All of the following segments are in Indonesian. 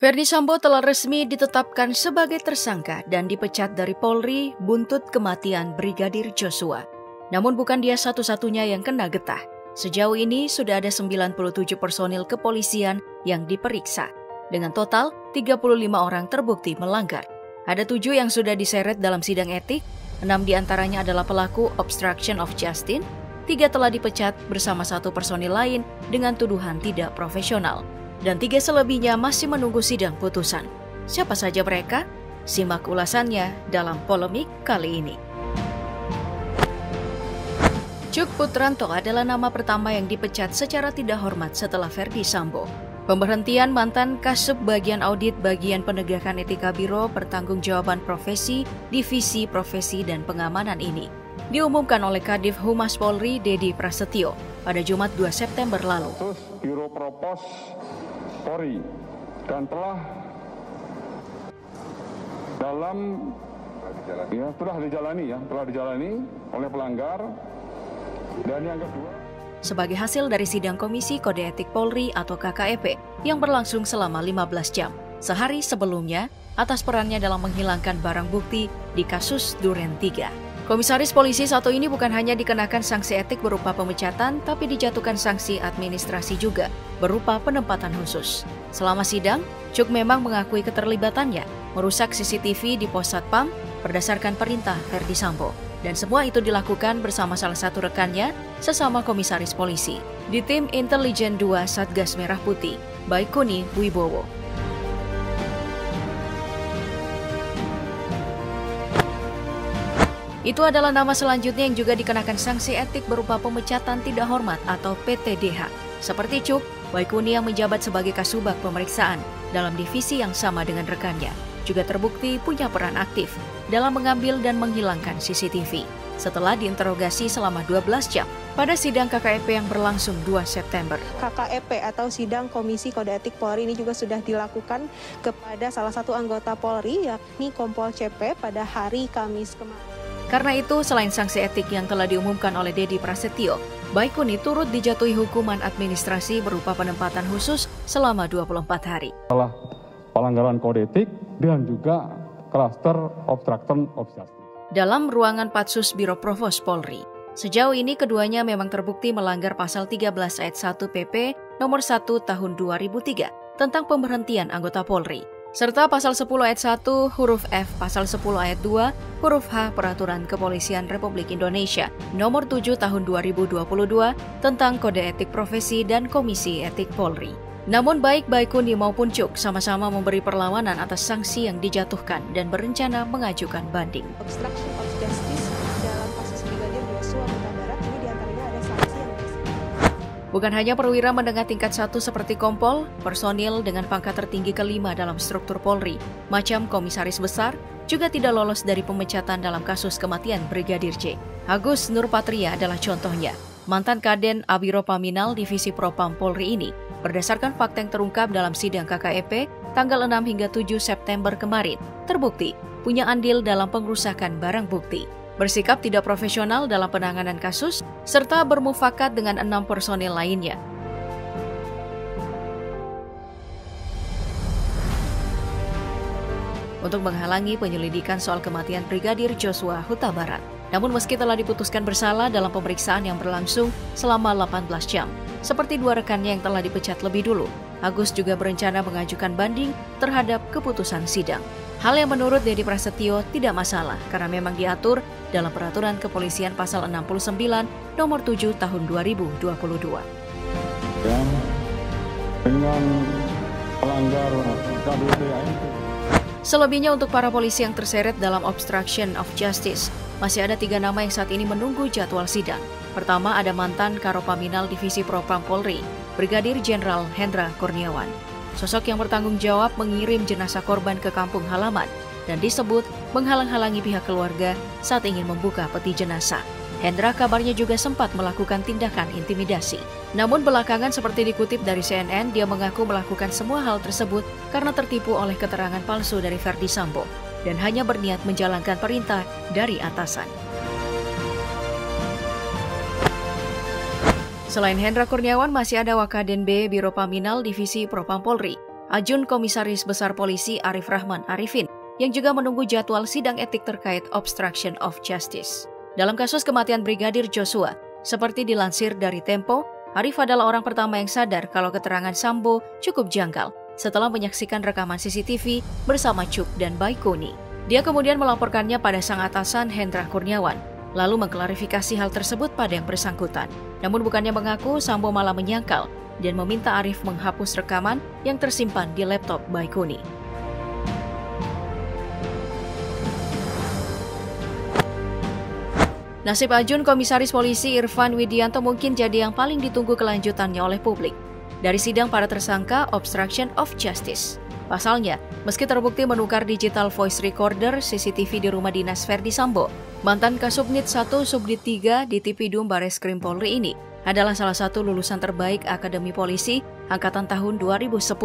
Verdi Sambo telah resmi ditetapkan sebagai tersangka dan dipecat dari Polri buntut kematian Brigadir Joshua. Namun bukan dia satu-satunya yang kena getah. Sejauh ini sudah ada 97 personil kepolisian yang diperiksa. Dengan total 35 orang terbukti melanggar. Ada 7 yang sudah diseret dalam sidang etik, 6 diantaranya adalah pelaku obstruction of justice, 3 telah dipecat bersama 1 personil lain dengan tuduhan tidak profesional. Dan 3 selebihnya masih menunggu sidang putusan. Siapa saja mereka? Simak ulasannya dalam polemik kali ini. Cuk Putranto adalah nama pertama yang dipecat secara tidak hormat setelah Verdi Sambo. Pemberhentian mantan Kasub Bagian Audit Bagian Penegakan Etika Biro Pertanggungjawaban Profesi, Divisi Profesi dan Pengamanan ini diumumkan oleh Kadif Humas Polri Dedi Prasetyo pada Jumat 2 September lalu. Biro Propos Polri dan telah dijalani oleh pelanggar. Dan yang kedua, sebagai hasil dari sidang Komisi Kode Etik Polri atau KKEP yang berlangsung selama 15 jam sehari sebelumnya atas perannya dalam menghilangkan barang bukti di kasus Duren 3. Komisaris Polisi satu ini bukan hanya dikenakan sanksi etik berupa pemecatan, tapi dijatuhkan sanksi administrasi juga berupa penempatan khusus. Selama sidang, Cuk memang mengakui keterlibatannya merusak CCTV di pos Satpam berdasarkan perintah Verdi Sambo. Dan semua itu dilakukan bersama salah satu rekannya, sesama komisaris polisi, di tim Intelijen 2 Satgas Merah Putih, Baikuni Wibowo. Itu adalah nama selanjutnya yang juga dikenakan sanksi etik berupa pemecatan tidak hormat atau PTDH. Seperti Cuk, Baikuni yang menjabat sebagai kasubag pemeriksaan dalam divisi yang sama dengan rekannya, juga terbukti punya peran aktif dalam mengambil dan menghilangkan CCTV setelah diinterogasi selama 12 jam pada sidang KKEP yang berlangsung 2 September. KKEP atau Sidang Komisi Kode Etik Polri ini juga sudah dilakukan kepada salah satu anggota Polri yakni Kompol CP pada hari Kamis kemarin. Karena itu, selain sanksi etik yang telah diumumkan oleh Dedi Prasetyo, Baikuni turut dijatuhi hukuman administrasi berupa penempatan khusus selama 24 hari. Setelah pelanggaran kode etik dan juga kluster obstruction of justice. Dalam ruangan Patsus Biro Provos Polri, sejauh ini keduanya memang terbukti melanggar pasal 13 ayat 1 PP nomor 1 tahun 2003 tentang pemberhentian anggota Polri, serta pasal 10 ayat 1 huruf F, pasal 10 ayat 2 huruf H Peraturan Kepolisian Republik Indonesia nomor 7 tahun 2022 tentang Kode Etik Profesi dan Komisi Etik Polri. Namun baik Baikuni maupun Cuk sama-sama memberi perlawanan atas sanksi yang dijatuhkan dan berencana mengajukan banding. Obstruction of justice dalam kasus Brigadir Joshua Huta Barat ini diantaranya ada sanksi yang bukan hanya perwira menengah tingkat 1 seperti Kompol, personil dengan pangkat tertinggi kelima dalam struktur Polri, macam Komisaris Besar, juga tidak lolos dari pemecatan dalam kasus kematian Brigadir J. Agus Nurpatria adalah contohnya. Mantan Kaden Abiro Paminal Divisi Propam Polri ini, berdasarkan fakta yang terungkap dalam sidang KKEP tanggal 6 hingga 7 September kemarin, terbukti punya andil dalam pengrusakan barang bukti, bersikap tidak profesional dalam penanganan kasus, serta bermufakat dengan 6 personil lainnya. Untuk menghalangi penyelidikan soal kematian Brigadir Joshua Huta Barat. Namun meski telah diputuskan bersalah dalam pemeriksaan yang berlangsung selama 18 jam, seperti 2 rekannya yang telah dipecat lebih dulu, Agus juga berencana mengajukan banding terhadap keputusan sidang. Hal yang menurut Dedi Prasetyo tidak masalah karena memang diatur dalam Peraturan Kepolisian Pasal 69 Nomor 7 Tahun 2022. Dan dengan pelanggar KDPI. Selebihnya untuk para polisi yang terseret dalam obstruction of justice, masih ada 3 nama yang saat ini menunggu jadwal sidang. Pertama ada mantan Karopaminal Divisi Propam Polri, Brigadir Jenderal Hendra Kurniawan. Sosok yang bertanggung jawab mengirim jenazah korban ke kampung halaman dan disebut menghalang-halangi pihak keluarga saat ingin membuka peti jenazah. Hendra kabarnya juga sempat melakukan tindakan intimidasi. Namun belakangan seperti dikutip dari CNN, dia mengaku melakukan semua hal tersebut karena tertipu oleh keterangan palsu dari Verdi Sambo dan hanya berniat menjalankan perintah dari atasan. Selain Hendra Kurniawan, masih ada Wakaden B Biro Paminal Divisi Propam Polri, Ajun Komisaris Besar Polisi Arif Rahman Arifin, yang juga menunggu jadwal sidang etik terkait obstruction of justice. Dalam kasus kematian Brigadir Joshua, seperti dilansir dari Tempo, Arif adalah orang pertama yang sadar kalau keterangan Sambo cukup janggal setelah menyaksikan rekaman CCTV bersama Cuk dan Baikuni. Dia kemudian melaporkannya pada sang atasan Hendra Kurniawan, lalu mengklarifikasi hal tersebut pada yang bersangkutan. Namun bukannya mengaku, Sambo malah menyangkal dan meminta Arif menghapus rekaman yang tersimpan di laptop Baikuni. Nasib Ajun Komisaris Polisi Irfan Widianto mungkin jadi yang paling ditunggu kelanjutannya oleh publik. Dari sidang para tersangka obstruction of justice. Pasalnya, meski terbukti menukar digital voice recorder CCTV di rumah dinas Verdi Sambo, mantan Kasubnit 1 Subdit 3 di Tipidum Bareskrim Polri ini adalah salah satu lulusan terbaik Akademi Polisi angkatan tahun 2010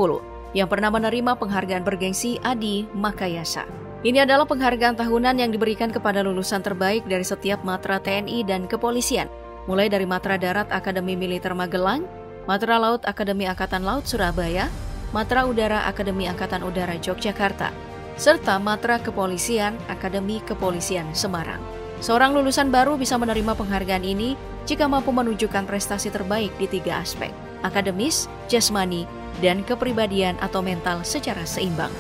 yang pernah menerima penghargaan bergengsi Adi Makayasa. Ini adalah penghargaan tahunan yang diberikan kepada lulusan terbaik dari setiap matra TNI dan kepolisian, mulai dari Matra Darat Akademi Militer Magelang, Matra Laut Akademi Angkatan Laut Surabaya, Matra Udara Akademi Angkatan Udara Yogyakarta, serta Matra Kepolisian Akademi Kepolisian Semarang. Seorang lulusan baru bisa menerima penghargaan ini jika mampu menunjukkan prestasi terbaik di 3 aspek, akademis, jasmani, dan kepribadian atau mental secara seimbang.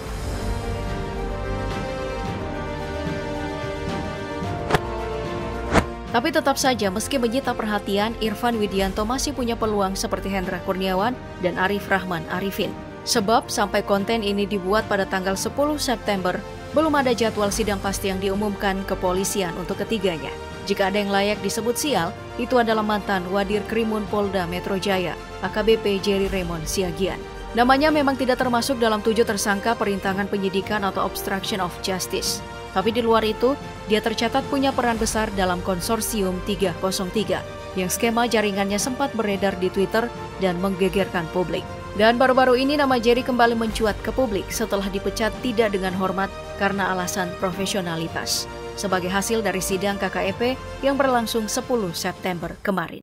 Tapi tetap saja meski menyita perhatian, Irfan Widianto masih punya peluang seperti Hendra Kurniawan dan Arif Rahman Arifin. Sebab sampai konten ini dibuat pada tanggal 10 September, belum ada jadwal sidang pasti yang diumumkan kepolisian untuk ketiganya. Jika ada yang layak disebut sial, itu adalah mantan Wadir Krimun Polda Metro Jaya, AKBP Jerry Raymond Siagian. Namanya memang tidak termasuk dalam 7 tersangka perintangan penyidikan atau obstruction of justice. Tapi di luar itu, dia tercatat punya peran besar dalam konsorsium 303, yang skema jaringannya sempat beredar di Twitter dan menggegerkan publik. Dan baru-baru ini nama Jerry kembali mencuat ke publik setelah dipecat tidak dengan hormat karena alasan profesionalitas, sebagai hasil dari sidang KKEP yang berlangsung 10 September kemarin.